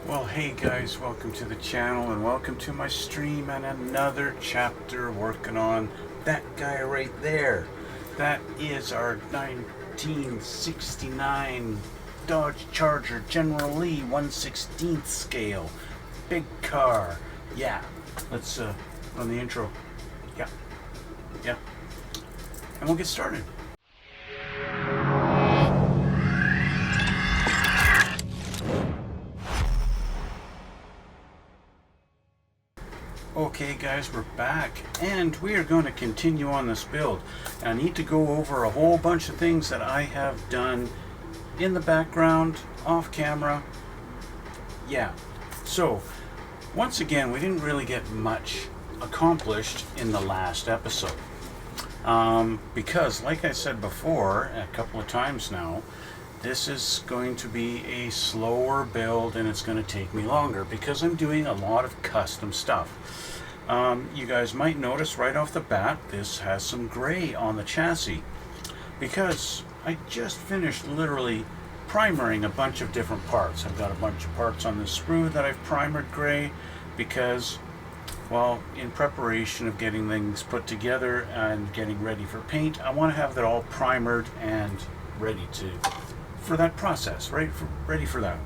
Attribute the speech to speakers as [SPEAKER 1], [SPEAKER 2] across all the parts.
[SPEAKER 1] Well, hey guys, welcome to the channel and welcome to my stream and another chapter working on that guy right there. That is our 1969 Dodge Charger General Lee 1/16th scale. Big car. Yeah. Let's run the intro. Yeah. And we'll get started. Okay guys, we're back and we are going to continue on this build. I need to go over a whole bunch of things that I have done in the background, off camera. Yeah, so once again, we didn't really get much accomplished in the last episode. Because like I said before, a couple of times now, this is going to be a slower build and it's going to take me longer because I'm doing a lot of custom stuff. You guys might notice right off the bat this has some gray on the chassis because I just finished literally primering a bunch of different parts. I've got a bunch of parts on this sprue that I've primered gray because, well, in preparation of getting things put together and getting ready for paint, I want to have that all primered and ready for that process, right? Ready for that.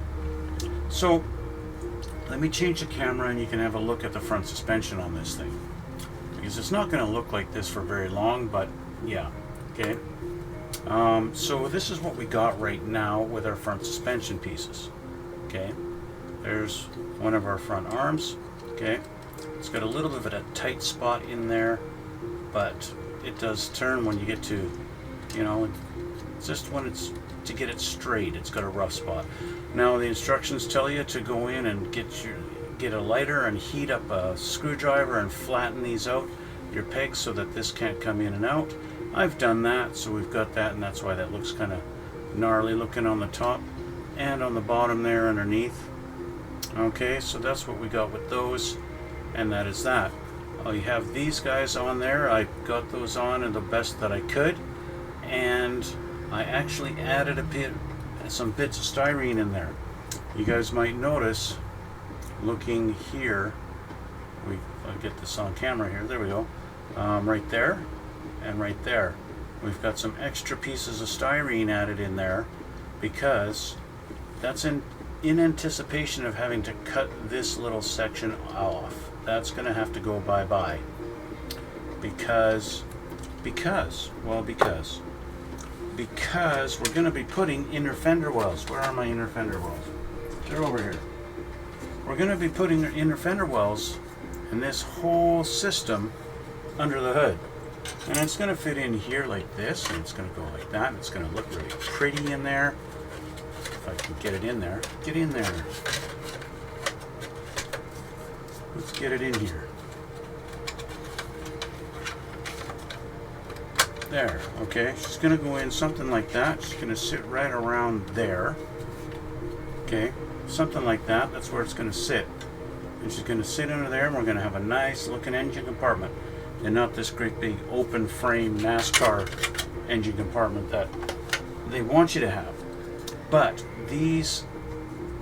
[SPEAKER 1] So let me change the camera and you can have a look at the front suspension on this thing, because it's not going to look like this for very long, but yeah. Okay, so this is what we got right now with our front suspension pieces. Okay, there's one of our front arms. Okay, it's got a little bit of a tight spot in there, but it does turn when you get to, you know, it's just when it's to get it straight, it's got a rough spot. Now the instructions tell you to go in and get a lighter and heat up a screwdriver and flatten these out, your pegs, so that this can't come in and out. I've done that, so we've got that, and that's why that looks kind of gnarly looking on the top and on the bottom there underneath. Okay, so that's what we got with those, and that is that. You have these guys on there. I got those on and the best that I could, and I actually added some bits of styrene in there. You guys might notice, looking here, I'll get this on camera here, there we go, right there and right there. We've got some extra pieces of styrene added in there because that's in anticipation of having to cut this little section off. That's going to have to go bye-bye because we're going to be putting inner fender wells. Where are my inner fender wells? They're over here. We're going to be putting inner fender wells in this whole system under the hood. And it's going to fit in here like this, and it's going to go like that, and it's going to look really pretty in there. If I can get it in there. Get in there. Let's get it in here. There, okay, she's going to go in something like that. She's going to sit right around there. Okay, something like that. That's where it's going to sit. And she's going to sit under there, and we're going to have a nice looking engine compartment. And not this great big open frame NASCAR engine compartment that they want you to have. But these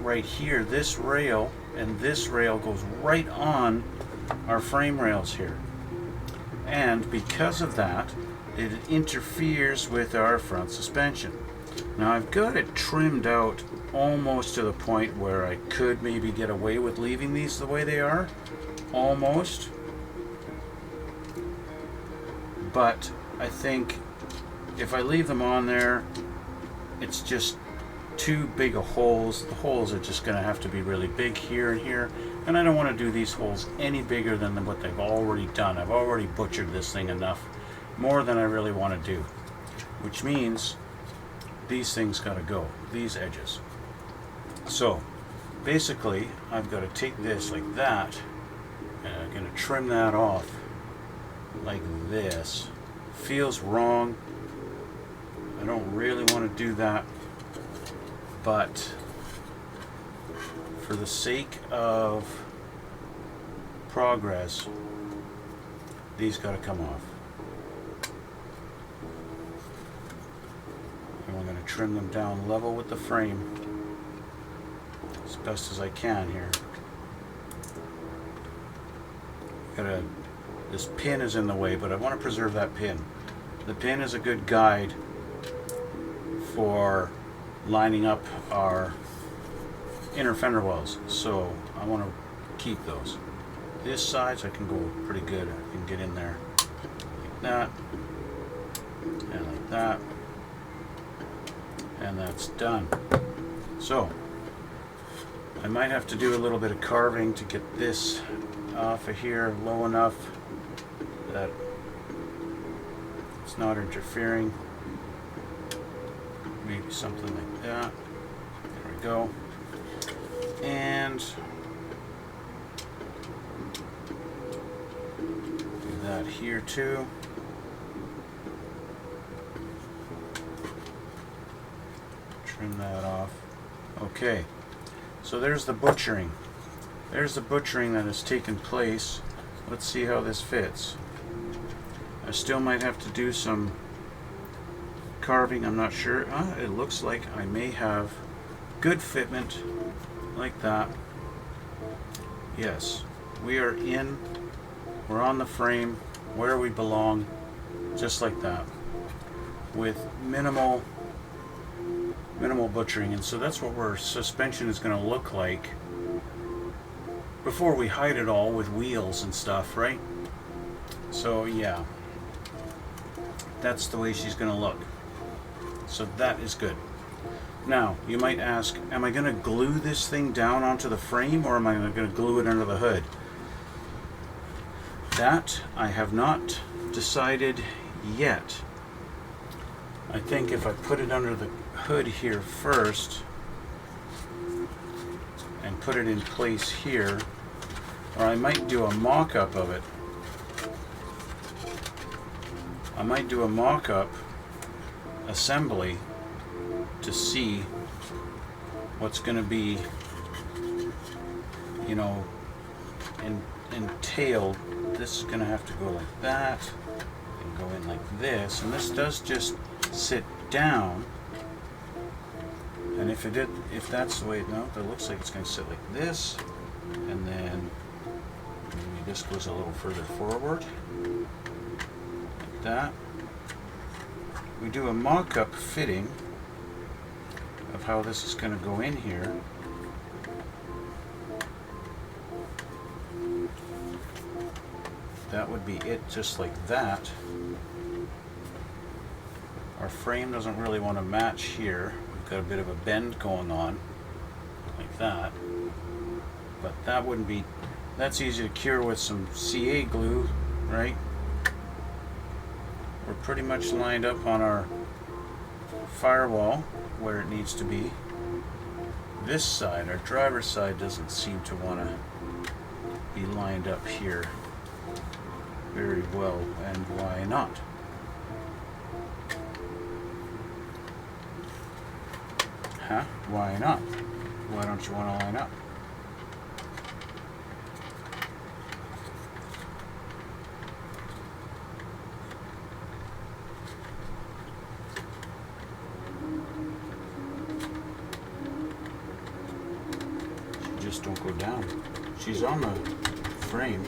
[SPEAKER 1] right here, this rail and this rail goes right on our frame rails here. And because of that, it interferes with our front suspension. Now I've got it trimmed out almost to the point where I could maybe get away with leaving these the way they are, almost. But I think if I leave them on there, it's just too big of holes. The holes are just going to have to be really big here and here, and I don't want to do these holes any bigger than what they've already done. I've already butchered this thing enough, more than I really want to do, which means these things got to go, these edges. So basically I've got to take this like that, and I'm going to trim that off like this. Feels wrong. I don't really want to do that, but for the sake of progress, these got to come off. And we're going to trim them down level with the frame. As best as I can here. This pin is in the way, but I want to preserve that pin. The pin is a good guide for lining up our inner fender wells, so I want to keep those. This side, so I can go pretty good. I can get in there like that, and like that, and that's done. So I might have to do a little bit of carving to get this off of here low enough that it's not interfering. Maybe something like that. There we go. And do that here too. Trim that off. Okay, so there's the butchering. There's the butchering that has taken place. Let's see how this fits. I still might have to do some carving, I'm not sure. It looks like I may have good fitment like that. Yes, we're on the frame where we belong, just like that, with minimal butchering. And so that's what our suspension is going to look like before we hide it all with wheels and stuff, right? So yeah, that's the way she's going to look. So that is good. Now, you might ask, am I going to glue this thing down onto the frame, or am I going to glue it under the hood? That I have not decided yet. I think if I put it under the hood here first and put it in place here, or I might do a mock-up of it. I might do a mock-up assembly to see what's going to be, you know, entailed. This is going to have to go like that and go in like this, and this does just sit down. And if that's the way it looks like it's going to sit like this, and then maybe this goes a little further forward like that. We do a mock-up fitting of how this is going to go in here. That would be it, just like that. Our frame doesn't really want to match here. We've got a bit of a bend going on, like that. But that wouldn't be, that's easy to cure with some CA glue, right? We're pretty much lined up on our firewall where it needs to be. This side, our driver's side, doesn't seem to want to be lined up here very well, and why not? Huh? Why not? Why don't you want to line up? Just don't go down. She's on the frame.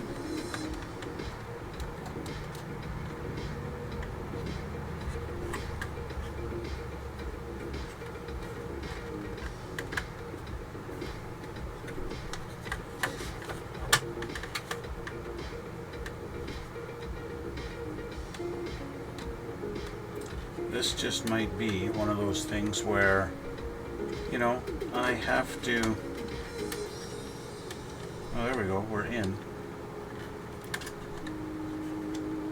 [SPEAKER 1] This just might be one of those things where, you know, I have to. Oh, there we go, we're in.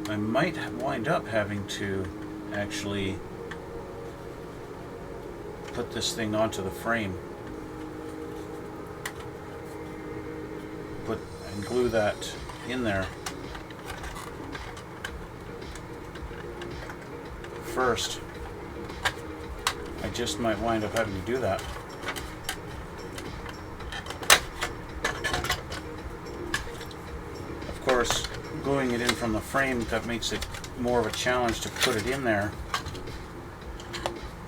[SPEAKER 1] I might wind up having to actually put this thing onto the frame. And glue that in there first. I just might wind up having to do that. Of course, gluing it in from the frame, that makes it more of a challenge to put it in there,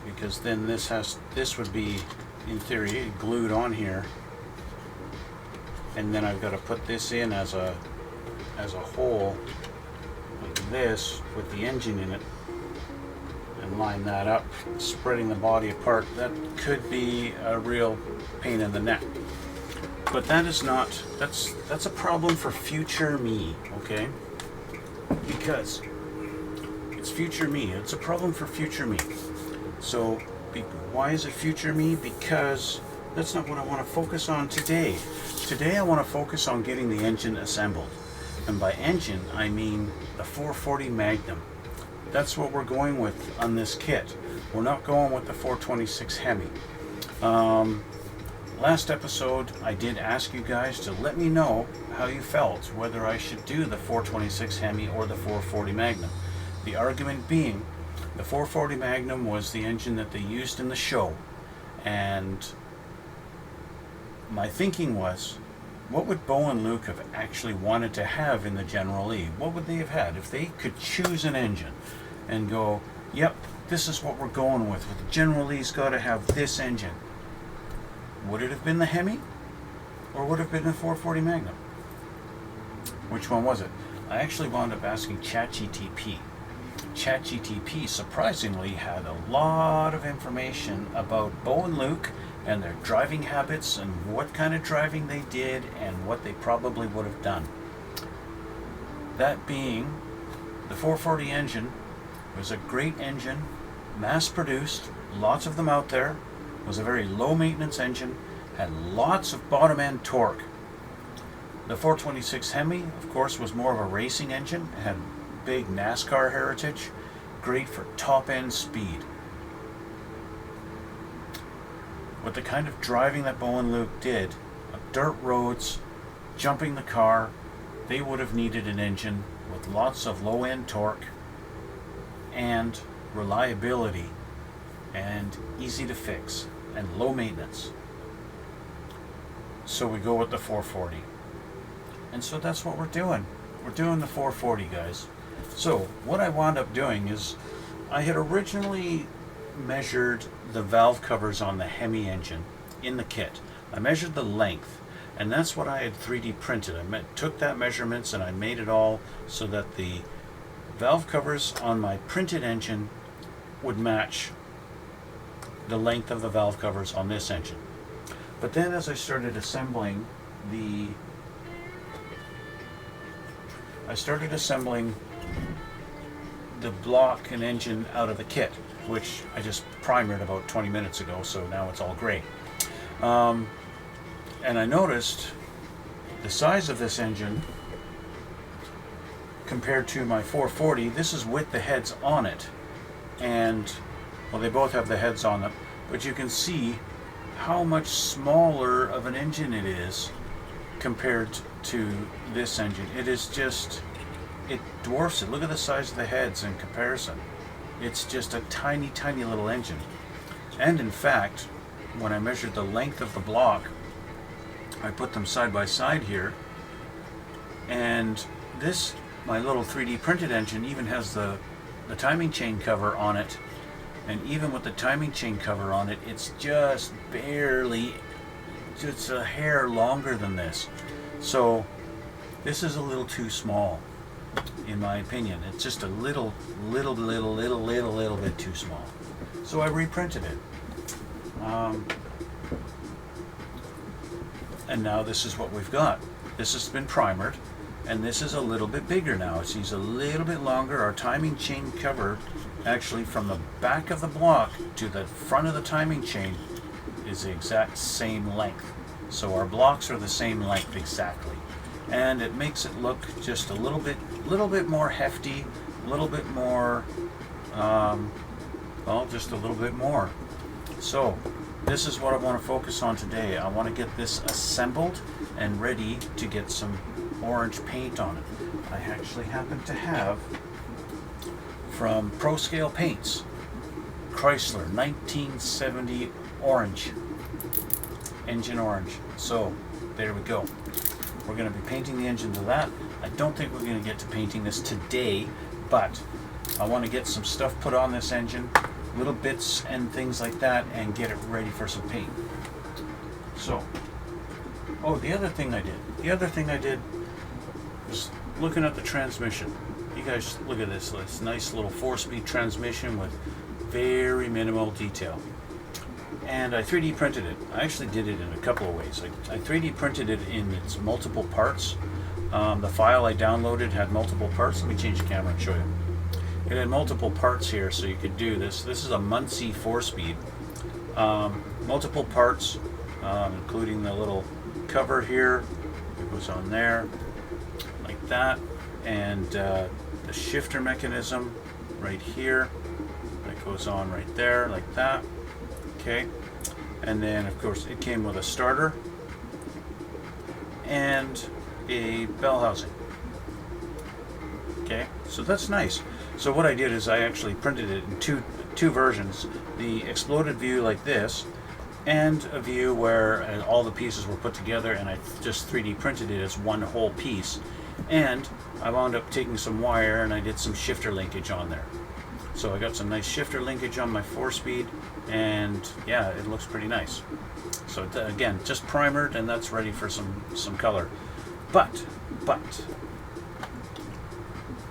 [SPEAKER 1] because then this would be, in theory, glued on here, and then I've got to put this in as a hole like this with the engine in it and line that up, spreading the body apart. That could be a real pain in the neck. But that is not, that's a problem for future me, okay? Because it's future me. It's a problem for future me. So why is it future me? Because that's not what I want to focus on today. Today I want to focus on getting the engine assembled. And by engine, I mean the 440 Magnum. That's what we're going with on this kit. We're not going with the 426 Hemi. Last episode, I did ask you guys to let me know how you felt, whether I should do the 426 Hemi or the 440 Magnum. The argument being, the 440 Magnum was the engine that they used in the show, and my thinking was, what would Bo and Luke have actually wanted to have in the General Lee? What would they have had if they could choose an engine and go, yep, this is what we're going with. The General Lee's got to have this engine. Would it have been the Hemi, or would it have been the 440 Magnum? Which one was it? I actually wound up asking ChatGTP. ChatGTP surprisingly had a lot of information about Bo and Luke and their driving habits and what kind of driving they did and what they probably would have done. That being, the 440 engine was a great engine, mass produced, lots of them out there, was a very low maintenance engine, had lots of bottom end torque. The 426 Hemi, of course, was more of a racing engine, had big NASCAR heritage, great for top end speed. With the kind of driving that Bo and Luke did, dirt roads, jumping the car, they would have needed an engine with lots of low end torque and reliability and easy to fix and low maintenance. So we go with the 440. And so that's what we're doing. We're doing the 440, guys. So what I wound up doing is I had originally measured the valve covers on the Hemi engine in the kit. I measured the length, and that's what I had 3D printed. I took that measurements and I made it all so that the valve covers on my printed engine would match the length of the valve covers on this engine. But then as I started assembling the block and engine out of the kit, which I just primered about 20 minutes ago, so now it's all gray. And I noticed the size of this engine compared to my 440. This is with the heads on it, and well, they both have the heads on them, but you can see how much smaller of an engine it is compared to this engine. It is just, it dwarfs it. Look at the size of the heads in comparison. It's just a tiny, tiny little engine. And in fact, when I measured the length of the block, I put them side by side here, and this, my little 3D printed engine, even has the timing chain cover on it. And even with the timing chain cover on it, it's just barely, just a hair longer than this. So this is a little too small, in my opinion. It's just a little bit too small. So I reprinted it. And now this is what we've got. This has been primered, and this is a little bit bigger now. It's a little bit longer. Our timing chain cover, actually from the back of the block to the front of the timing chain, is the exact same length. So our blocks are the same length exactly. And it makes it look just a little bit more hefty, a little bit more, well, just a little bit more. So this is what I want to focus on today. I want to get this assembled and ready to get some orange paint on it. I actually happen to have from Pro Scale Paints, Chrysler 1970 orange, engine orange. So there we go. We're going to be painting the engine to that. I don't think we're going to get to painting this today, but I want to get some stuff put on this engine, little bits and things like that, and get it ready for some paint. So Oh, the other thing I did was looking at the transmission. You guys look at this. It's nice little 4-speed transmission with very minimal detail. And I 3D printed it. I actually did it in a couple of ways. I 3D printed it in its multiple parts. The file I downloaded had multiple parts. Let me change the camera and show you. It had multiple parts here, so you could do this. This is a Muncie 4-speed. Multiple parts, including the little cover here. It goes on there, like that. And the shifter mechanism right here. That goes on right there, like that. Okay. And then, of course, it came with a starter and a bell housing. Okay, so that's nice. So what I did is I actually printed it in two versions: the exploded view like this, and a view where all the pieces were put together, and I just 3D printed it as one whole piece. And I wound up taking some wire and I did some shifter linkage on there. So I got some nice shifter linkage on my 4-speed, and yeah, it looks pretty nice. So again, just primered, and that's ready for some color. But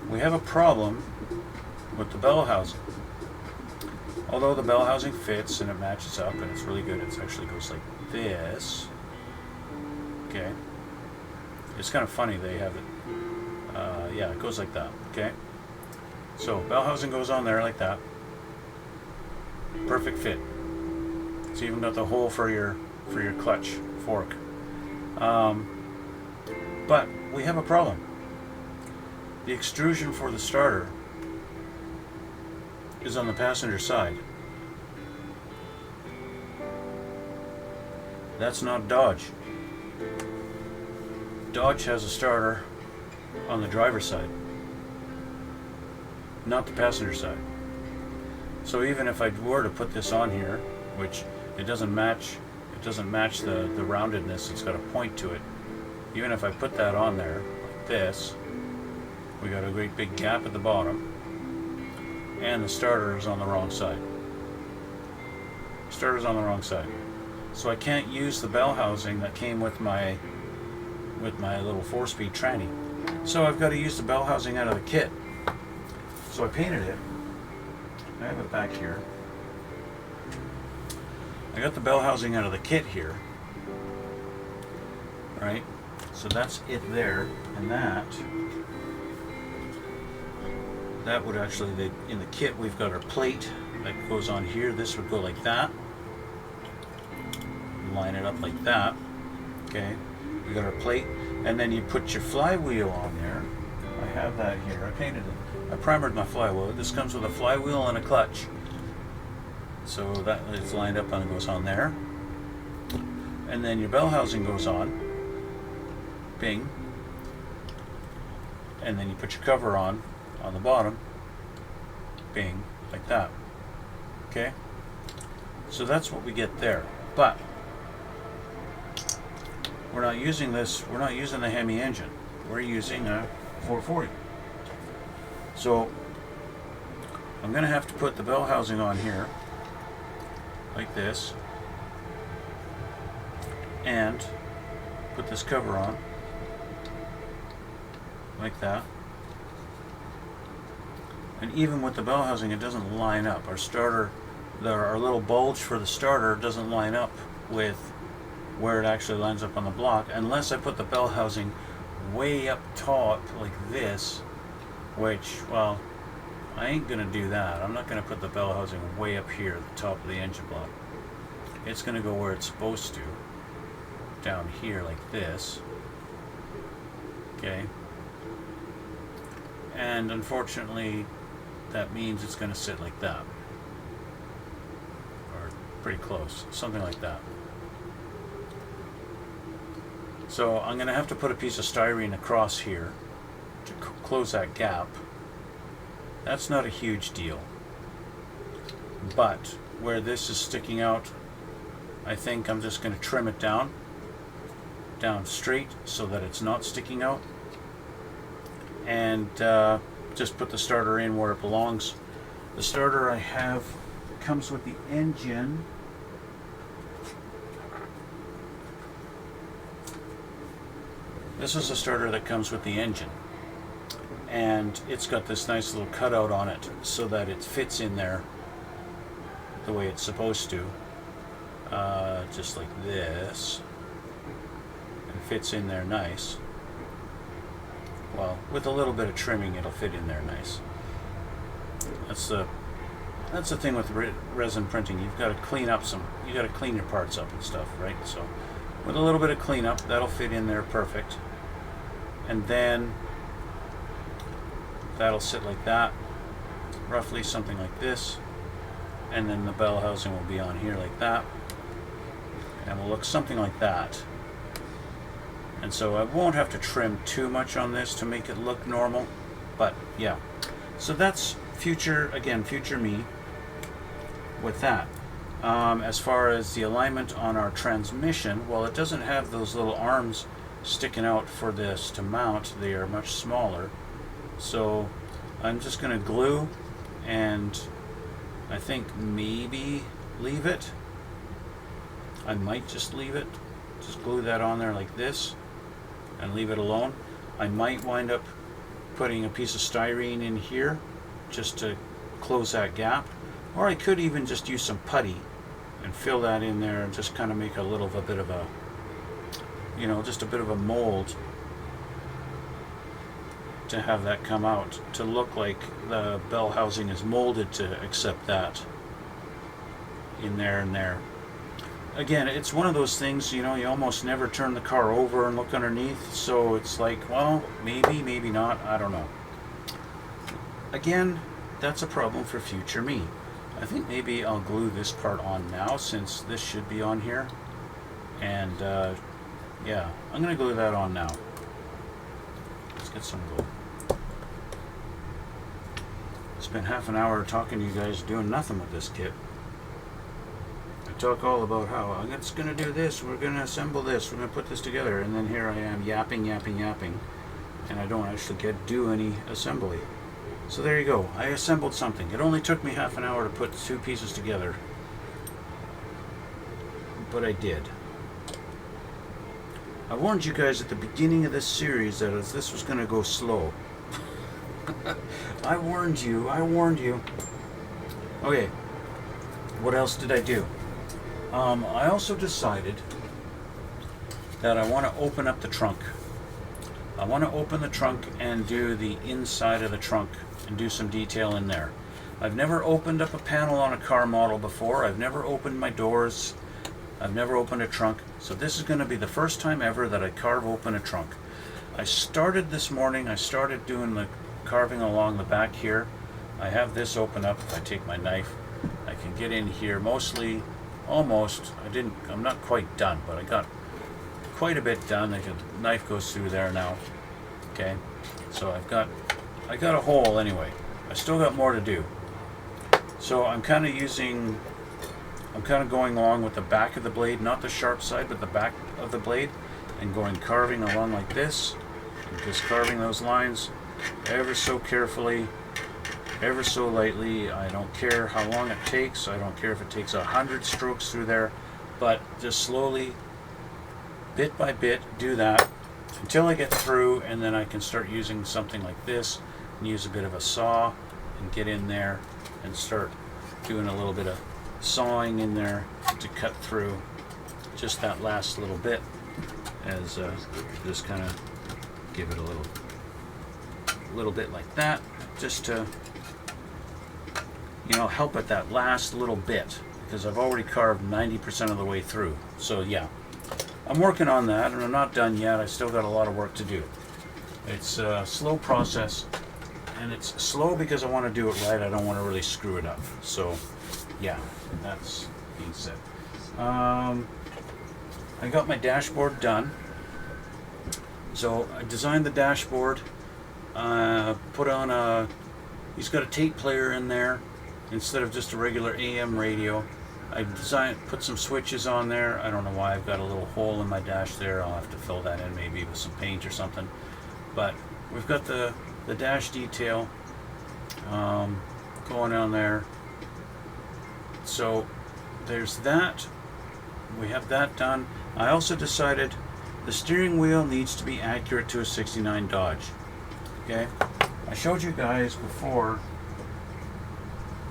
[SPEAKER 1] we have a problem with the bell housing. Although the bell housing fits and it matches up and it's really good, it actually goes like this. Okay. It's kind of funny they have it. Yeah, it goes like that. Okay. So bell housing goes on there like that. Perfect fit. It's even got the hole for your clutch fork. But we have a problem. The extrusion for the starter is on the passenger side. That's not Dodge. Dodge has a starter on the driver's side, not the passenger side. So even if I were to put this on here, which it doesn't match the roundedness, it's got a point to it. Even if I put that on there like this, we got a great big gap at the bottom, and the starter is on the wrong side. Starter's on the wrong side. So I can't use the bell housing that came with my little 4-speed tranny. So I've got to use the bell housing out of the kit. So I painted it. I have it back here. I got the bell housing out of the kit here. Right? So that's it there. And that would actually, in the kit we've got our plate that goes on here. This would go like that. Line it up like that. Okay. We got our plate. And then you put your flywheel on there. I have that here. I painted it. I primered my flywheel. This comes with a flywheel and a clutch. So that is lined up and it goes on there. And then your bell housing goes on. Bing. And then you put your cover on the bottom. Bing. Like that. Okay? So that's what we get there. But we're not using this, we're not using the Hemi engine. We're using a 440. So I'm going to have to put the bell housing on here like this and put this cover on like that. And even with the bell housing, it doesn't line up. Our starter, our little bulge for the starter doesn't line up with where it actually lines up on the block, unless I put the bell housing way up top like this, which, well, I ain't gonna do that. I'm not gonna put the bell housing way up here at the top of the engine block. It's gonna go where it's supposed to, down here like this. Okay. And unfortunately, that means it's gonna sit like that. Or pretty close, something like that. So I'm going to have to put a piece of styrene across here to close that gap. That's not a huge deal. But where this is sticking out, I think I'm just going to trim it down straight so that it's not sticking out. And just put the starter in where it belongs. The starter I have comes with the engine. This is a starter that comes with the engine, and it's got this nice little cutout on it so that it fits in there the way it's supposed to, just like this, and fits in there nice. Well, with a little bit of trimming, it'll fit in there nice. That's the thing with resin printing. You've got to clean your parts up and stuff, right? So with a little bit of cleanup, that'll fit in there perfect. And then that'll sit like that, roughly something like this. And then the bell housing will be on here like that. And will look something like that. And so I won't have to trim too much on this to make it look normal. But yeah, so that's future me with that. As far as the alignment on our transmission, well, it doesn't have those little arms sticking out for this to mount. They are much smaller. So I'm just going to glue, and I think maybe leave it. I might just leave it. Just glue that on there like this and leave it alone. I might wind up putting a piece of styrene in here just to close that gap. Or I could even just use some putty and fill that in there and just kind of make a bit of a, just a bit of a mold to have that come out, to look like the bell housing is molded to accept that in there and there. Again, it's one of those things, you almost never turn the car over and look underneath, so it's like, well, maybe not, I don't know. Again, that's a problem for future me. I think maybe I'll glue this part on now, since this should be on here. And yeah, I'm going to glue that on now. Let's get some glue. Spent half an hour talking to you guys doing nothing with this kit. I talk all about how I'm just going to do this, we're going to assemble this, we're going to put this together, and then here I am yapping, and I don't actually do any assembly. So there you go. I assembled something. It only took me half an hour to put two pieces together, but I did. I warned you guys at the beginning of this series that this was going to go slow. I warned you. Okay, what else did I do? I also decided that I want to open up the trunk. I want to open the trunk and do the inside of the trunk and do some detail in there. I've never opened up a panel on a car model before. I've never opened my doors. I've never opened a trunk. So this is going to be the first time ever that I carve open a trunk. I started this morning. I started doing the carving along the back here. I have this open up. If I take my knife, I can get in here almost. I'm not quite done, but I got quite a bit done. The knife goes through there now. Okay, so I got a hole anyway. I still got more to do. So I'm kind of going along with the back of the blade, not the sharp side, but the back of the blade, and carving along like this, and just carving those lines ever so carefully, ever so lightly. I don't care how long it takes. I don't care if it takes 100 strokes through there, but just slowly, bit by bit, do that until I get through, and then I can start using something like this and use a bit of a saw and get in there and start doing a little bit of sawing in there to cut through just that last little bit, as just kind of give it a little bit like that, just to help at that last little bit, because I've already carved 90% of the way through. So yeah, I'm working on that, and I'm not done yet. I still got a lot of work to do. It's a slow process, and it's slow because I want to do it right. I don't want to really screw it up. So yeah, that's being said. I got my dashboard done. So I designed the dashboard, put on he's got a tape player in there instead of just a regular AM radio. I put some switches on there. I don't know why I've got a little hole in my dash there. I'll have to fill that in maybe with some paint or something. But we've got the dash detail going on there. So there's that. We have that done. I also decided the steering wheel needs to be accurate to a 69 Dodge. Okay, I showed you guys before.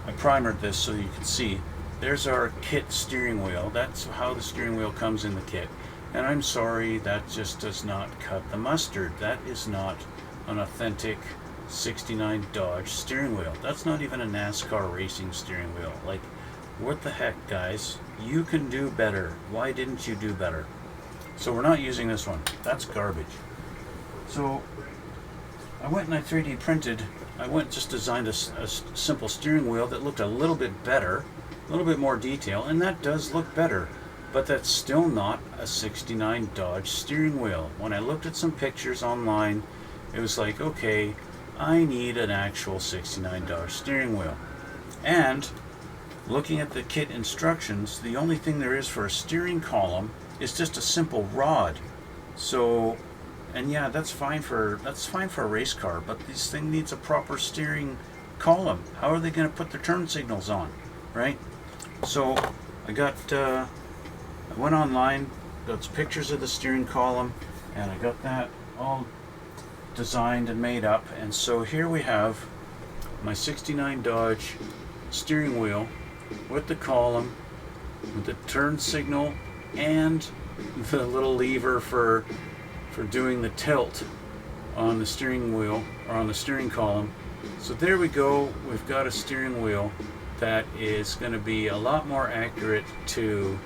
[SPEAKER 1] I primered this so you can see. There's our kit steering wheel. That's how the steering wheel comes in the kit. And I'm sorry, that just does not cut the mustard. That is not an authentic 69 Dodge steering wheel. That's not even a NASCAR racing steering wheel. Like, what the heck, guys? You can do better. Why didn't you do better? So we're not using this one. That's garbage. So I went and I 3D printed. I just designed a simple steering wheel that looked a little bit better, a little bit more detail, and that does look better. But that's still not a 69 Dodge steering wheel. When I looked at some pictures online, it was like, okay, I need an actual 69 Dodge steering wheel. And looking at the kit instructions, the only thing there is for a steering column is just a simple rod. So, and yeah, that's fine for a race car, but this thing needs a proper steering column. How are they going to put their turn signals on, right? So I went online, got some pictures of the steering column, and I got that all designed and made up. And so here we have my 69 Dodge steering wheel with the column, with the turn signal, and the little lever for doing the tilt on the steering wheel, or on the steering column. So there we go. We've got a steering wheel that is going to be a lot more accurate to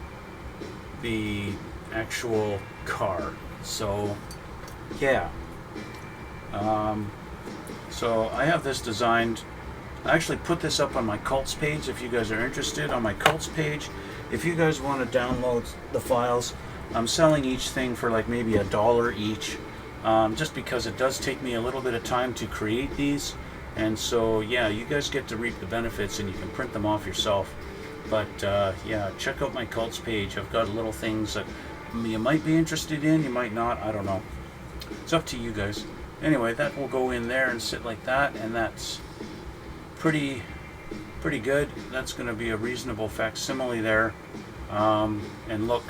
[SPEAKER 1] the actual car. So yeah, so I have this designed. I actually put this up on my cults page if you guys are interested. On my cults page, if you guys want to download the files, I'm selling each thing for like maybe $1 each, just because it does take me a little bit of time to create these. And so yeah, you guys get to reap the benefits, and you can print them off yourself. But yeah, check out my cults page. I've got little things that you might be interested in, you might not, I don't know. It's up to you guys. Anyway, that will go in there and sit like that, and that's pretty good. That's going to be a reasonable facsimile there, and look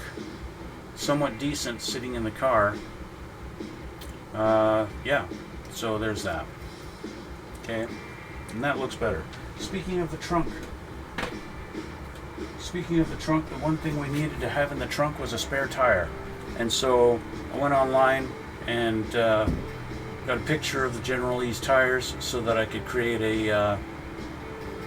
[SPEAKER 1] somewhat decent sitting in the car. Yeah, so there's that. Okay, and that looks better. Speaking of the trunk, the one thing we needed to have in the trunk was a spare tire. And so I went online and got a picture of the General Lee's tires so that I could create a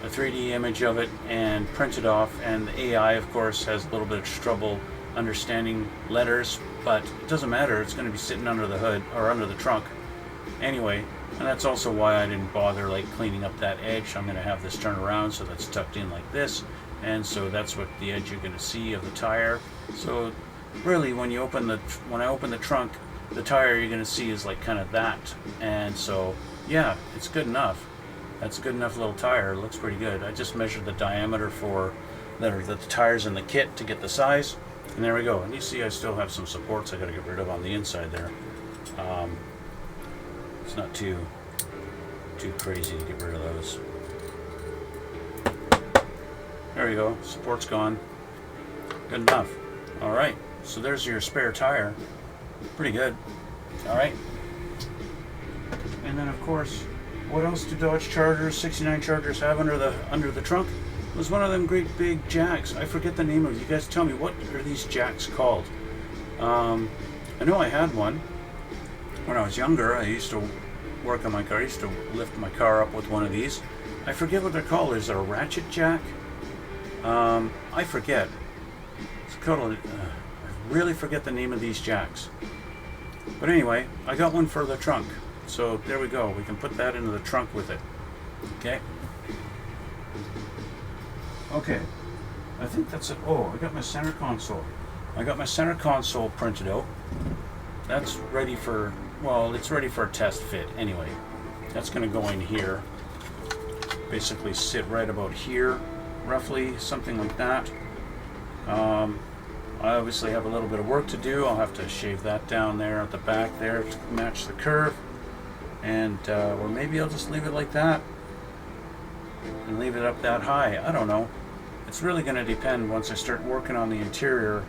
[SPEAKER 1] 3D image of it and print it off. And the AI, of course, has a little bit of trouble understanding letters, but it doesn't matter. It's going to be sitting under the hood, or under the trunk anyway. And that's also why I didn't bother like cleaning up that edge. I'm going to have this turn around so that's tucked in like this, and so that's what the edge you're going to see of the tire. So really, when I open the trunk, the tire you're going to see is like kind of that. And so yeah, it's good enough. That's a good enough little tire. It looks pretty good. I just measured the diameter for the tires in the kit to get the size, and there we go. And you see I still have some supports I got to get rid of on the inside there. It's not too crazy to get rid of those. There you go. Support's gone. Good enough. All right. So there's your spare tire. Pretty good. All right. And then of course, what else do Dodge Chargers, 69 Chargers have under the trunk? It was one of them great big jacks. I forget the name of it. You guys tell me, what are these jacks called? I know I had one when I was younger. I used to work on my car. I used to lift my car up with one of these. I forget what they're called. Is it a ratchet jack? I forget. It's called. I really forget the name of these jacks. But anyway, I got one for the trunk. So there we go. We can put that into the trunk with it. Okay. Okay. I think that's it. Oh, I got my center console. I got my center console printed out. That's ready for, well, it's ready for a test fit anyway. That's going to go in here. Basically sit right about here, roughly, something like that. I obviously have a little bit of work to do. I'll have to shave that down there at the back there to match the curve. And, or maybe I'll just leave it like that and leave it up that high. I don't know. It's really going to depend once I start working on the interior.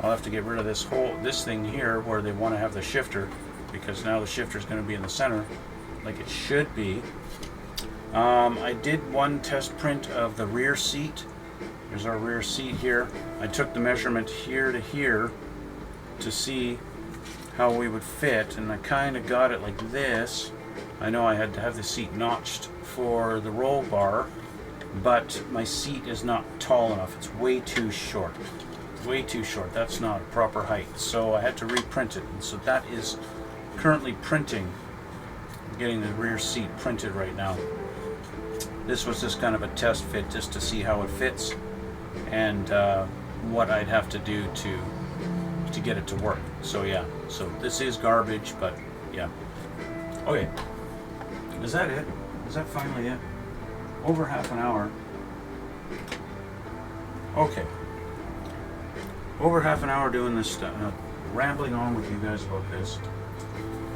[SPEAKER 1] I'll have to get rid of this thing here where they want to have the shifter, because now the shifter is going to be in the center like it should be. I did one test print of the rear seat. There's our rear seat here. I took the measurement here to here to see how we would fit, and I kind of got it like this. I know I had to have the seat notched for the roll bar, but my seat is not tall enough. It's way too short. Way too short. That's not a proper height. So I had to reprint it. And so that is currently printing. I'm getting the rear seat printed right now. This was just kind of a test fit just to see how it fits and what I'd have to do to get it to work. So yeah, so this is garbage, but yeah. Okay, is that it? Is that finally it? Over half an hour. Okay. Over half an hour doing this stuff, rambling on with you guys about this.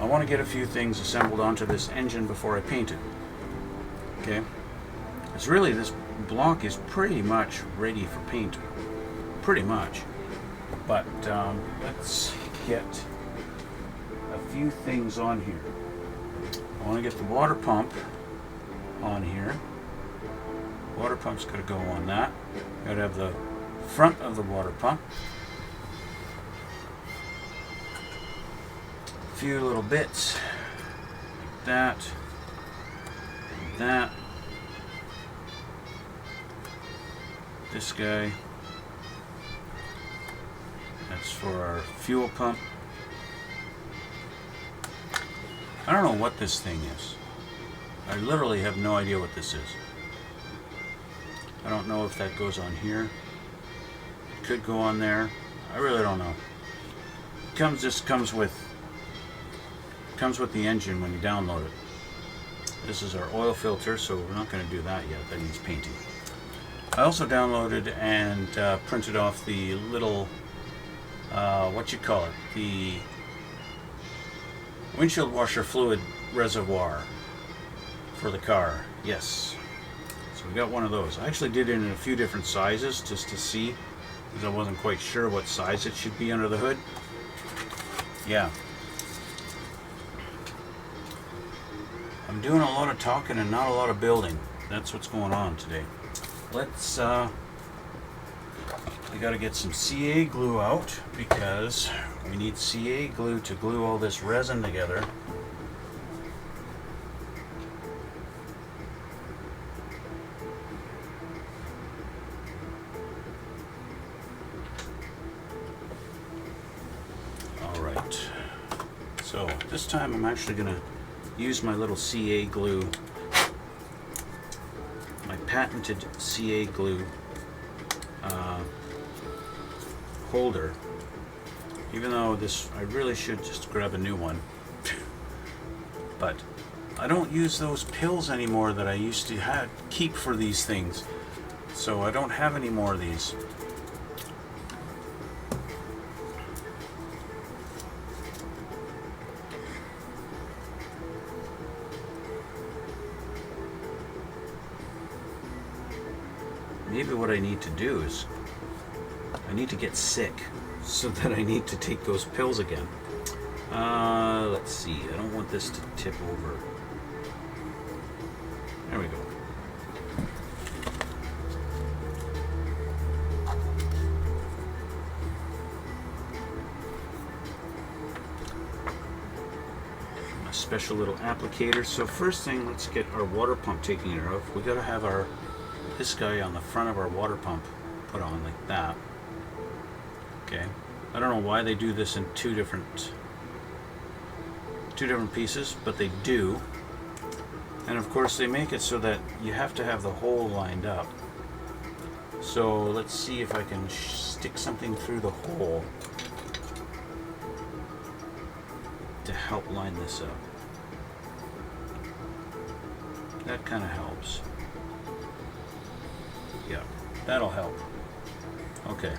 [SPEAKER 1] I want to get a few things assembled onto this engine before I paint it. Okay? It's really, this block is pretty much ready for paint. Pretty much. But let's get a few things on here. I want to get the water pump on here. Water pump's got to go on that. Got to have the front of the water pump. A few little bits like that, that. This guy, that's for our fuel pump. I don't know what this thing is. I literally have no idea what this is. I don't know if that goes on here. It could go on there. I really don't know. It comes with the engine when you download it. This is our oil filter, so we're not going to do that yet. That needs painting. I also downloaded and printed off the little, the windshield washer fluid reservoir for the car. Yes. So we got one of those. I actually did it in a few different sizes just to see, because I wasn't quite sure what size it should be under the hood. Yeah. I'm doing a lot of talking and not a lot of building. That's what's going on today. Let's, I gotta get some CA glue out because we need CA glue to glue all this resin together. Alright, so this time I'm actually gonna use my little CA glue, my patented CA glue holder, even though this, I really should just grab a new one, but I don't use those pills anymore that I used to keep for these things, so I don't have any more of these. Maybe what I need to do is I need to get sick so that I need to take those pills again. Let's see. I don't want this to tip over. There we go. A special little applicator. So first thing, let's get our water pump taken care of. We got to have this guy on the front of our water pump put on like that. Okay, I don't know why they do this in two different pieces, but they do. And of course they make it so that you have to have the hole lined up. So let's see if I can stick something through the hole to help line this up. That kind of helps. Yeah, that'll help. Okay.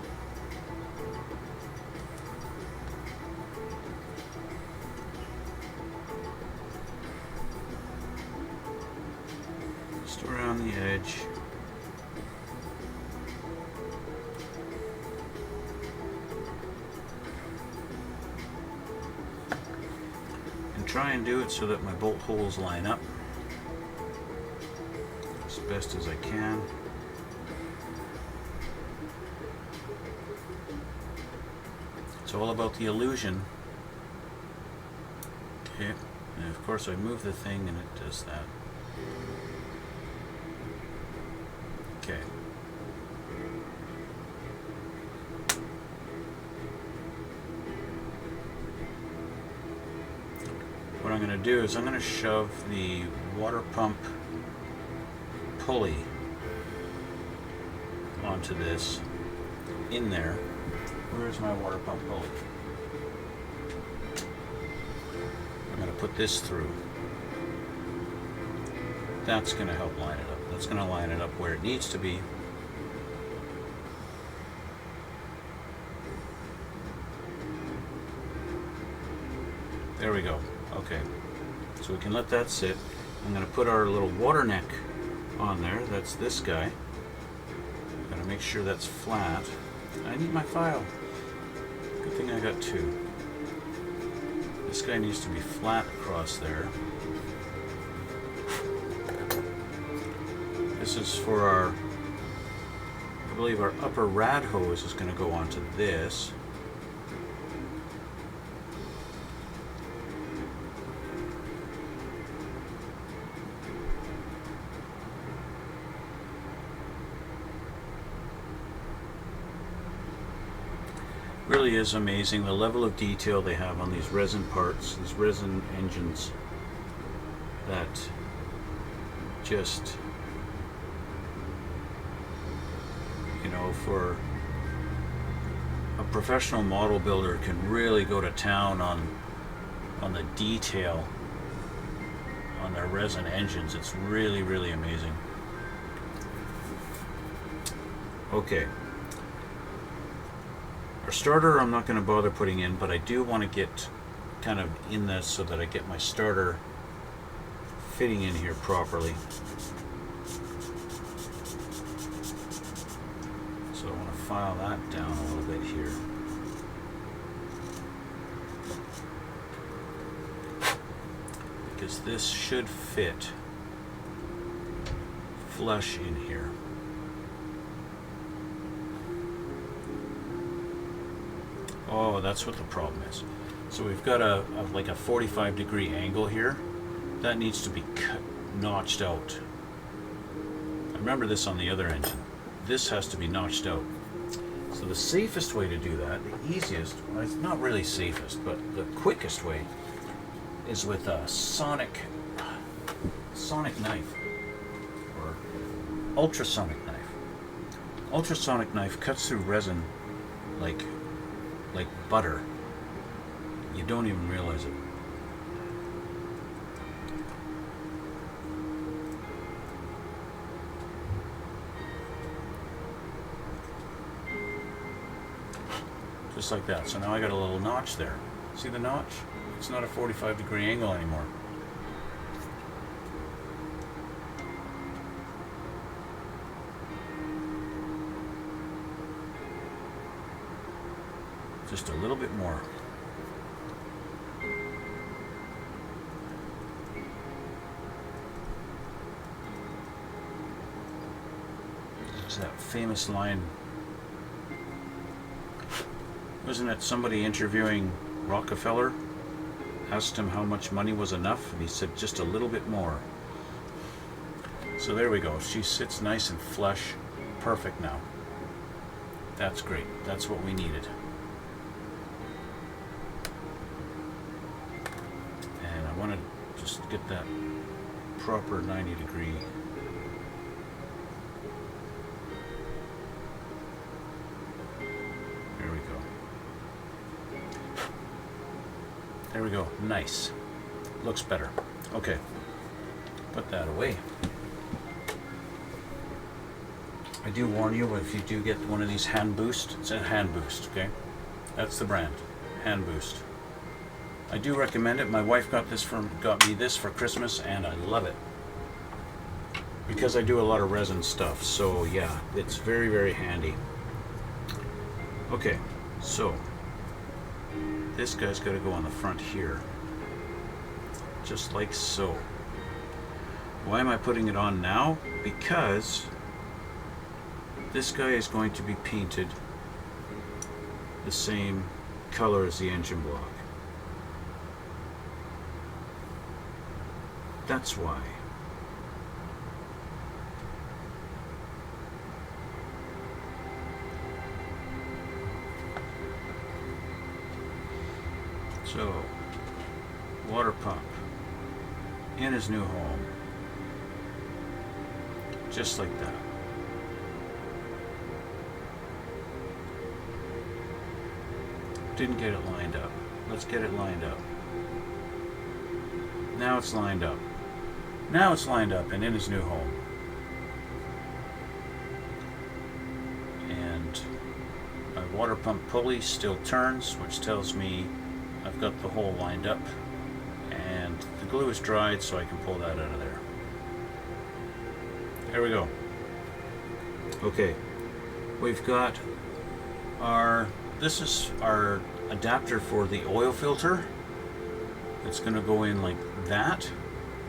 [SPEAKER 1] Just around the edge. try and do it so that my bolt holes line up as best as I can. It's all about the illusion. Okay, and of course I move the thing and it does that. Okay. What I'm going to do is I'm going to shove the water pump pulley onto this in there. Where's my water pump pulley? I'm going to put this through. That's going to help line it up. That's going to line it up where it needs to be. There we go. Okay, so we can let that sit. I'm going to put our little water neck on there. That's this guy. I'm going to make sure that's flat. I need my file. Good thing I got two. This guy needs to be flat across there. This is for our, I believe our upper rad hose is going to go onto this. Really is amazing the level of detail they have on these resin parts, these resin engines, that just, you know, for a professional model builder can really go to town on the detail on their resin engines. It's really, really amazing. Okay. Our starter I'm not going to bother putting in, but I do want to get kind of in this so that I get my starter fitting in here properly. So I want to file that down a little bit here. Because this should fit flush in here. Oh, that's what the problem is. So we've got like a 45-degree angle here. That needs to be notched out. I remember this on the other engine. This has to be notched out. So the safest way to do that, the easiest, well, it's not really safest, but the quickest way is with a sonic knife or ultrasonic knife. Ultrasonic knife cuts through resin like butter. You don't even realize it. Just like that. So now I got a little notch there. See the notch? It's not a 45-degree angle anymore. Just a little bit more. There's that famous line. Wasn't it somebody interviewing Rockefeller? Asked him how much money was enough, and he said just a little bit more. So there we go. She sits nice and flush. Perfect now. That's great. That's what we needed. I want to just get that proper 90-degree. There we go. There we go. Nice. Looks better. Okay. Put that away. I do warn you, if you do get one of these Hand Boost, it's a Hand Boost, okay? That's the brand. Hand Boost. I do recommend it. My wife got me this for Christmas, and I love it because I do a lot of resin stuff. So yeah, it's very, very handy. Okay, so this guy's got to go on the front here. just like so. Why am I putting it on now? Because this guy is going to be painted the same color as the engine block. That's why. So, water pump in his new home. Just like that. Didn't get it lined up. Let's get it lined up. Now it's lined up. Now it's lined up and in his new home. And my water pump pulley still turns, which tells me I've got the hole lined up. And the glue is dried, so I can pull that out of there. There we go. Okay, we've got this is our adapter for the oil filter. It's going to go in like that.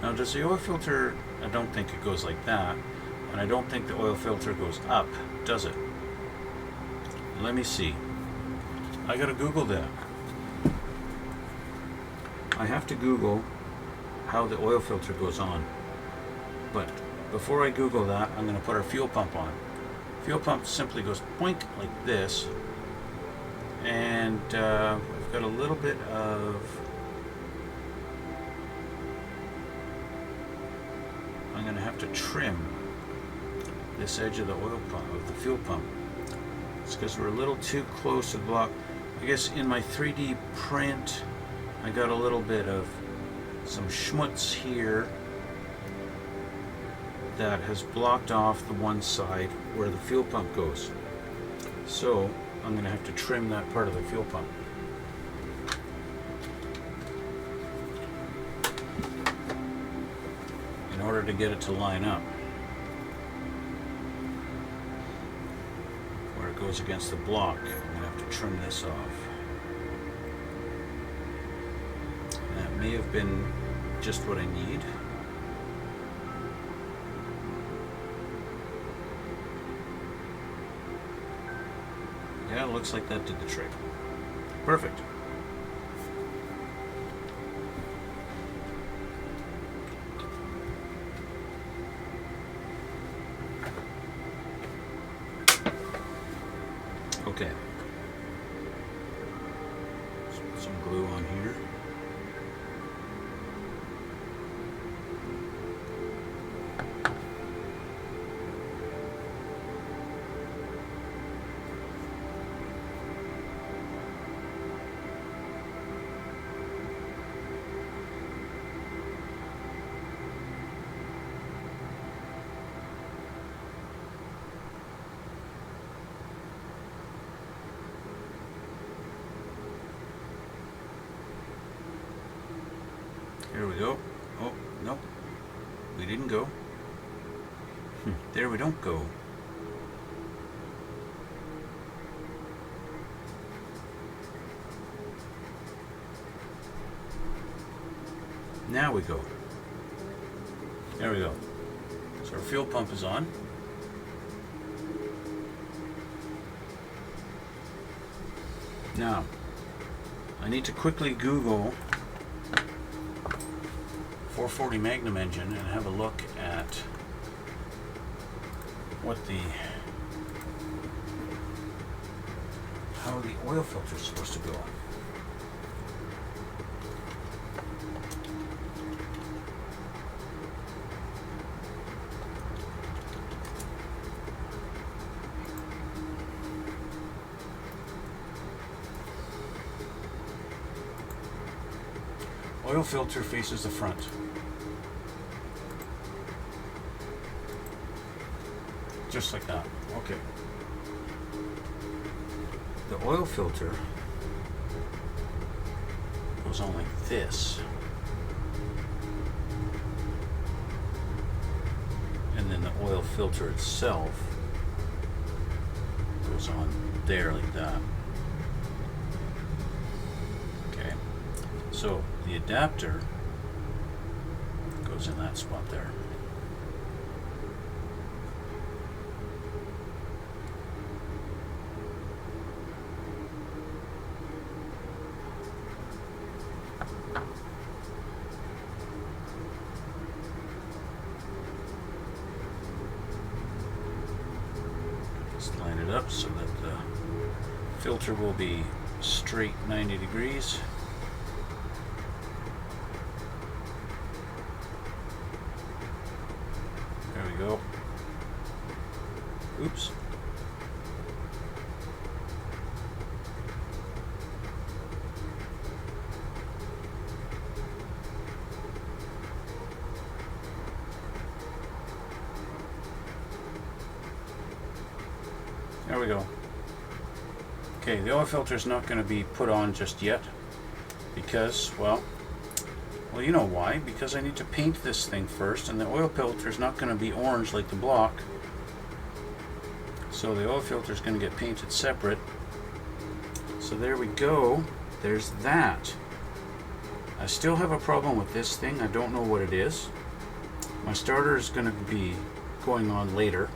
[SPEAKER 1] Now does the oil filter, I don't think it goes like that, and I don't think the oil filter goes up, does it? Let me see. I gotta Google that. I have to Google how the oil filter goes on. But before I Google that, I'm going to put our fuel pump on. Fuel pump simply goes boink like this. And we've got a little bit of... I'm going to have to trim this edge of the oil pump, of the fuel pump. It's because we're a little too close to the block. I guess in my 3D print, I got a little bit of some schmutz here that has blocked off the one side where the fuel pump goes. So I'm going to have to trim that part of the fuel pump. In order to get it to line up where it goes against the block, I'm going to have to trim this off. And that may have been just what I need. Yeah, it looks like that did the trick. Perfect. Okay. Let's put some glue on here. Here we go. Oh, no. We didn't go. There we don't go. Now we go. There we go. So our fuel pump is on. Now, I need to quickly Google 440 Magnum engine and have a look at how the oil filter is supposed to go. Oil filter faces the front. Just like that. Okay. The oil filter goes on like this. And then the oil filter itself goes on there like that. Okay. So the adapter goes in that spot there. Just line it up so that the filter will be straight 90 degrees. There we go. Oops. There we go. Okay, the oil filter is not going to be put on just yet because, well, you know why. Because I need to paint this thing first, and the oil filter is not going to be orange like the block. So the oil filter is going to get painted separate. So there we go. There's that. I still have a problem with this thing. I don't know what it is. My starter is going to be going on later.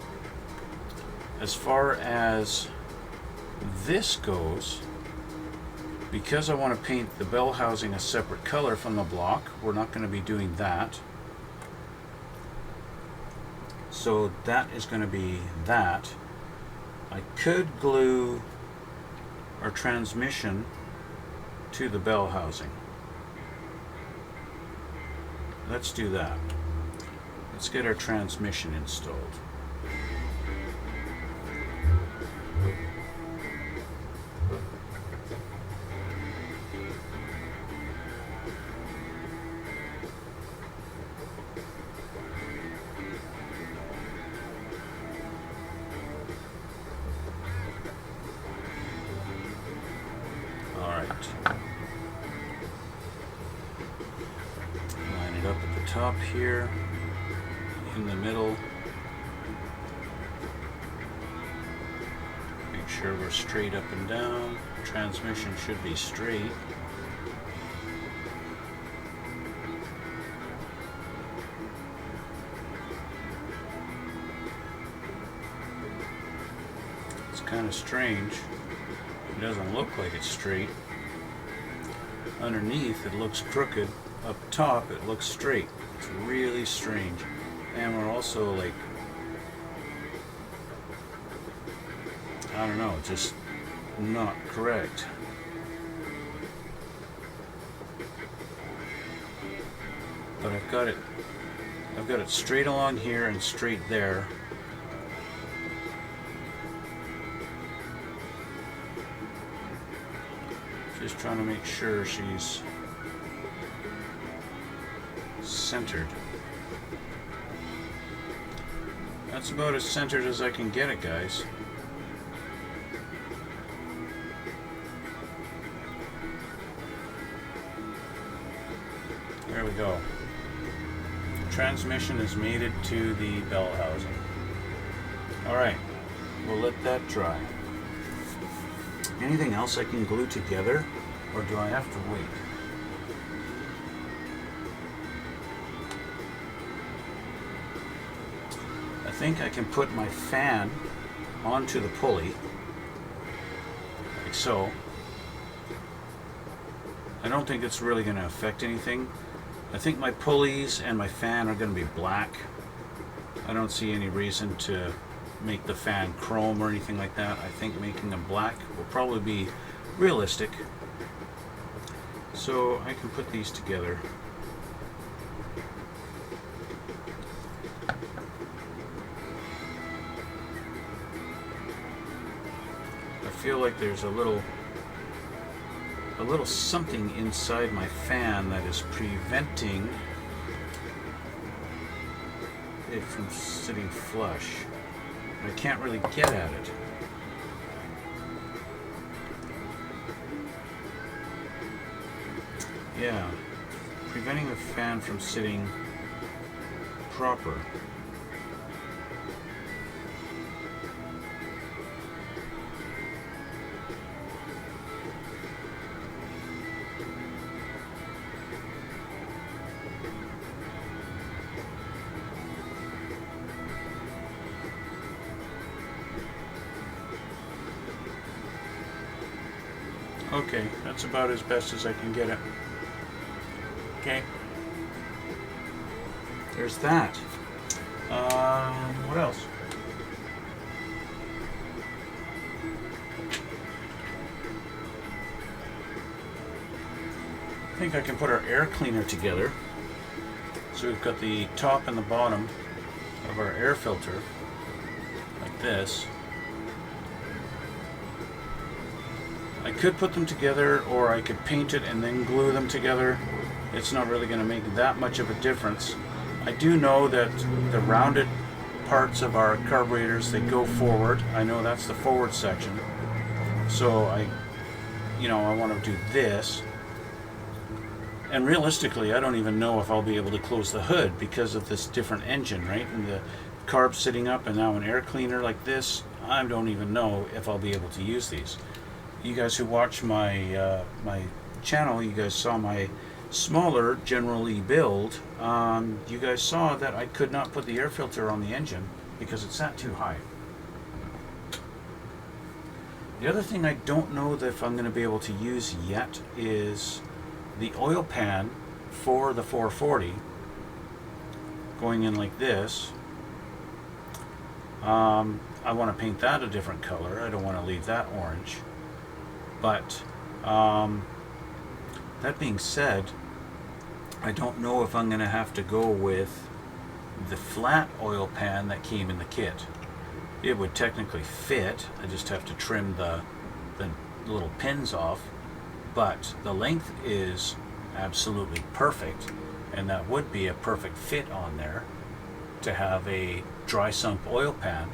[SPEAKER 1] As far as this goes, because I want to paint the bell housing a separate color from the block, we're not going to be doing that. So that is going to be that. I could glue our transmission to the bell housing. Let's do that. Let's get our transmission installed. Line it up at the top here, in the middle. Make sure we're straight up and down. Transmission should be straight. It's kind of strange. It doesn't look like it's straight. Underneath it looks crooked. Up top it looks straight. It's really strange. And we're also like, I don't know, just not correct. But I've got it straight along here and straight there. Just trying to make sure she's centered. That's about as centered as I can get it, guys. There we go. Transmission is mated to the bell housing. Alright, we'll let that dry. Anything else I can glue together, or do I have to wait? I think I can put my fan onto the pulley, like so. I don't think it's really going to affect anything. I think my pulleys and my fan are going to be black. I don't see any reason to make the fan chrome or anything like that. I think making them black will probably be realistic. So I can put these together. I feel like there's a little something inside my fan that is preventing it from sitting flush. I can't really get at it. Yeah, preventing the fan from sitting proper. Okay, that's about as best as I can get it. Okay. There's that. What else? I think I can put our air cleaner together. So we've got the top and the bottom of our air filter, like this. I could put them together, or I could paint it and then glue them together. It's not really going to make that much of a difference. I do know that the rounded parts of our carburetors, they go forward. I know that's the forward section. So I want to do this. And realistically, I don't even know if I'll be able to close the hood because of this different engine, right? And the carb sitting up and now an air cleaner like this. I don't even know if I'll be able to use these. You guys who watch my my channel, you guys saw my smaller General E build. You guys saw that I could not put the air filter on the engine because it sat too high. The other thing I don't know that if I'm going to be able to use yet is the oil pan for the 440 going in like this. I want to paint that a different color. I don't want to leave that orange. But that being said, I don't know if I'm going to have to go with the flat oil pan that came in the kit. It would technically fit. I just have to trim the little pins off. But the length is absolutely perfect, and that would be a perfect fit on there to have a dry sump oil pan.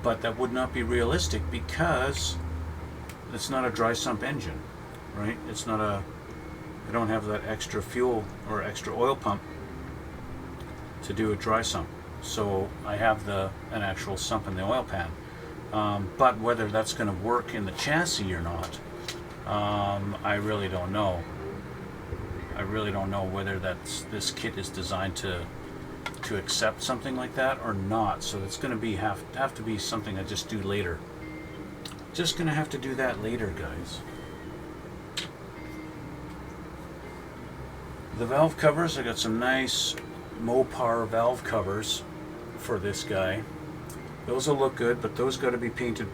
[SPEAKER 1] But that would not be realistic because it's not a dry sump engine, right? It's not a, I don't have that extra fuel or extra oil pump to do a dry sump. So I have an actual sump in the oil pan. But whether that's going to work in the chassis or not, I really don't know. I really don't know whether this kit is designed to accept something like that or not. So it's going to have to be something I just do later. Just going to have to do that later, guys. The valve covers, I got some nice Mopar valve covers for this guy. Those will look good, but those got to be painted,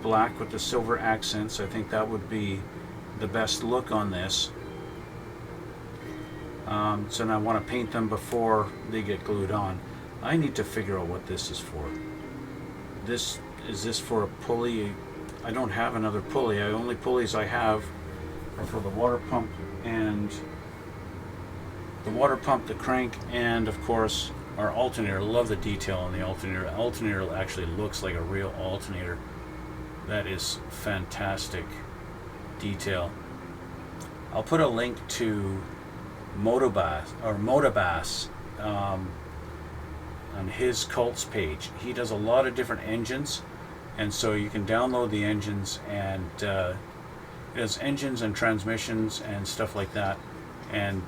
[SPEAKER 1] black with the silver accents. I think that would be the best look on this. So now I want to paint them before they get glued on. I need to figure out what this is for. Is this for a pulley? I don't have another pulley. The only pulleys I have are for the water pump the crank, and of course our alternator. I love the detail on the alternator. The alternator actually looks like a real alternator. That is fantastic detail. I'll put a link to Motobass on his Cults page. He does a lot of different engines, and so you can download the engines, and it has engines and transmissions and stuff like that. And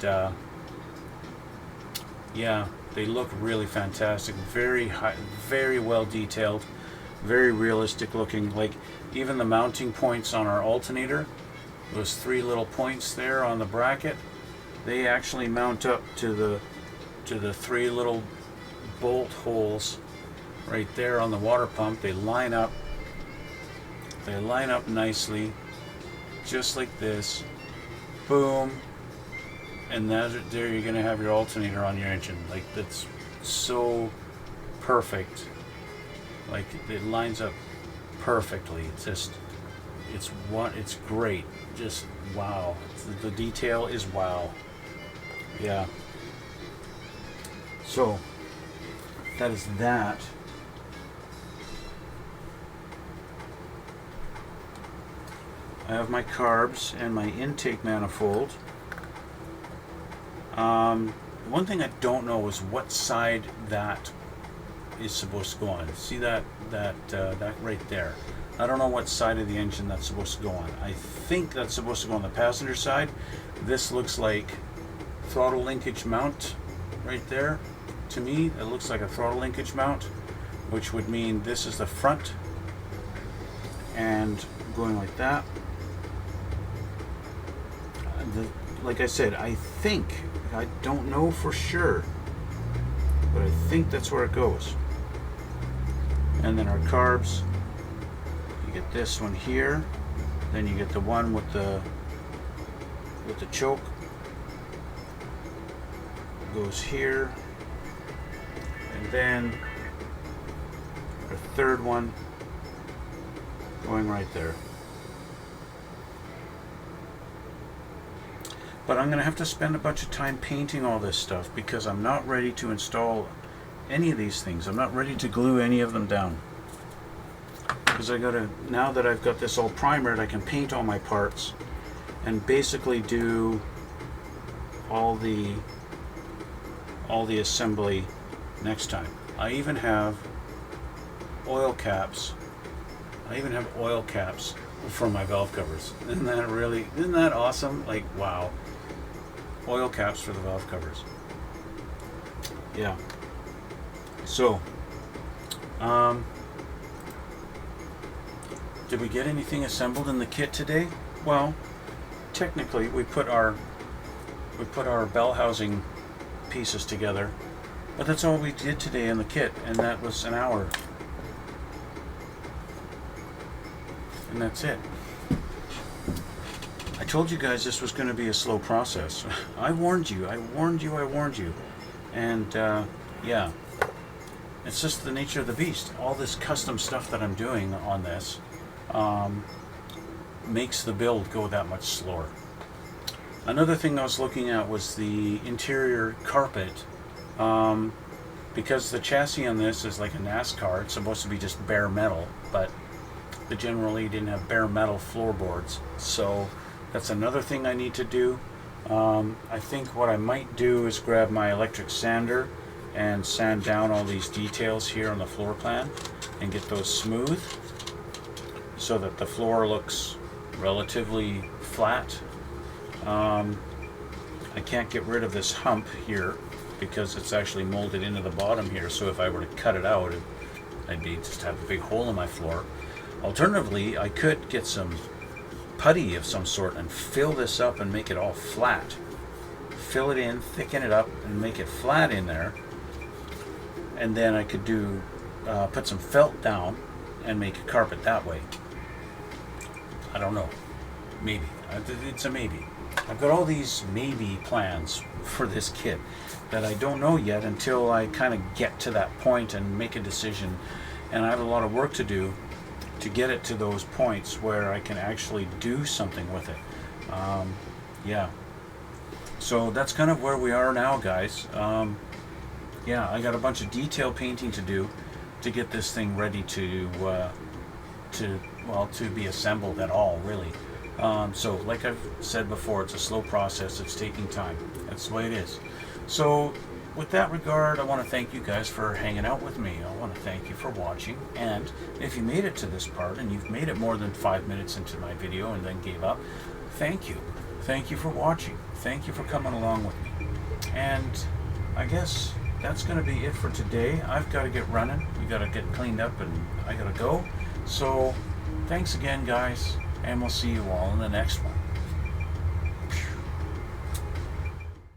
[SPEAKER 1] yeah, they look really fantastic. Very high, very well detailed, very realistic looking. Like even the mounting points on our alternator, those 3 little points there on the bracket, they actually mount up to the 3 little bolt holes right there on the water pump. They line up nicely, just like this. Boom. And there you're going to have your alternator on your engine. Like, that's so perfect. Like, it lines up perfectly. It's great. Just wow. The detail is wow. Yeah. So that is that. I have my carbs and my intake manifold. One thing I don't know is what side that is supposed to go on. See that right there? I don't know what side of the engine that's supposed to go on. I think that's supposed to go on the passenger side. This looks like throttle linkage mount right there. To me, it looks like a throttle linkage mount, which would mean this is the front and going like that. Like I said, I don't know for sure, but I think that's where it goes. And then our carbs, you get this one here, then you get the one with the choke, goes here, and then our third one going right there. But I'm going to have to spend a bunch of time painting all this stuff because I'm not ready to install any of these things. I'm not ready to glue any of them down. Because now that I've got this all primered, I can paint all my parts and basically do all the assembly next time. I even have oil caps. For my valve covers. Isn't that awesome? Like, wow. Oil caps for the valve covers. Yeah. So, did we get anything assembled in the kit today? Well, technically we put our bell housing pieces together, but that's all we did today in the kit, and that was an hour. And that's it. I told you guys this was going to be a slow process. I warned you. And yeah, it's just the nature of the beast. All this custom stuff that I'm doing on this makes the build go that much slower. Another thing I was looking at was the interior carpet. Because the chassis on this is like a NASCAR, it's supposed to be just bare metal, but they generally didn't have bare metal floorboards. So that's another thing I need to do. I think what I might do is grab my electric sander and sand down all these details here on the floor plan and get those smooth so that the floor looks relatively flat. I can't get rid of this hump here because it's actually molded into the bottom here, so if I were to cut it out, I'd just have a big hole in my floor. Alternatively, I could get some putty of some sort and fill this up and make it all flat. Fill it in, thicken it up, and make it flat in there. And then I could put some felt down and make a carpet that way. I don't know. Maybe. It's a maybe. I've got all these maybe plans for this kit that I don't know yet until I kind of get to that point and make a decision. And I have a lot of work to do to get it to those points where I can actually do something with it. Yeah. So that's kind of where we are now, guys. Yeah, I got a bunch of detail painting to do to get this thing ready to be assembled at all, really. So like I've said before, it's a slow process. It's taking time. That's the way it is. So with that regard, I want to thank you guys for hanging out with me. I want to thank you for watching. And if you made it to this part and you've made it more than 5 minutes into my video and then gave up, thank you. Thank you for watching. Thank you for coming along with me. And I guess that's going to be it for today. I've got to get running. We got to get cleaned up and I got to go. So thanks again, guys. And we'll see you all in the next one.